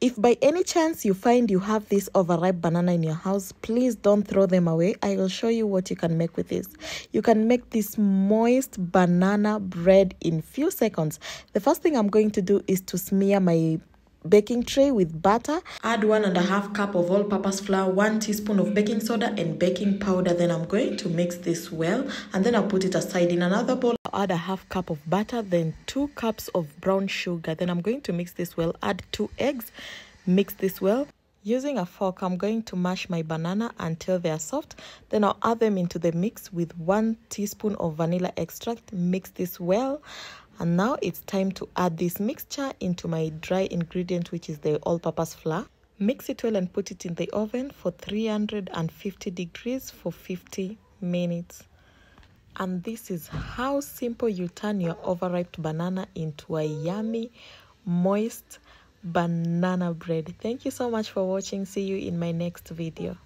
If by any chance you find you have this overripe banana in your house, please don't throw them away. I will show you what you can make with this. You can make this moist banana bread in few seconds. The first thing I'm going to do is to smear my baking tray with butter. Add 1.5 cup of all-purpose flour, 1 teaspoon of baking soda and baking powder. Then I'm going to mix this well, and then I'll put it aside. In another bowl, I'll add 1/2 cup of butter, then 2 cups of brown sugar. Then I'm going to mix this well. Add 2 eggs, mix this well. Using a fork, I'm going to mash my banana until they are soft. Then I'll add them into the mix with 1 teaspoon of vanilla extract. Mix this well. And now it's time to add this mixture into my dry ingredient, which is the all-purpose flour. Mix it well and put it in the oven for 350 degrees for 50 minutes. And this is how simple you turn your overripe banana into a yummy, moist banana bread. Thank you so much for watching. See you in my next video.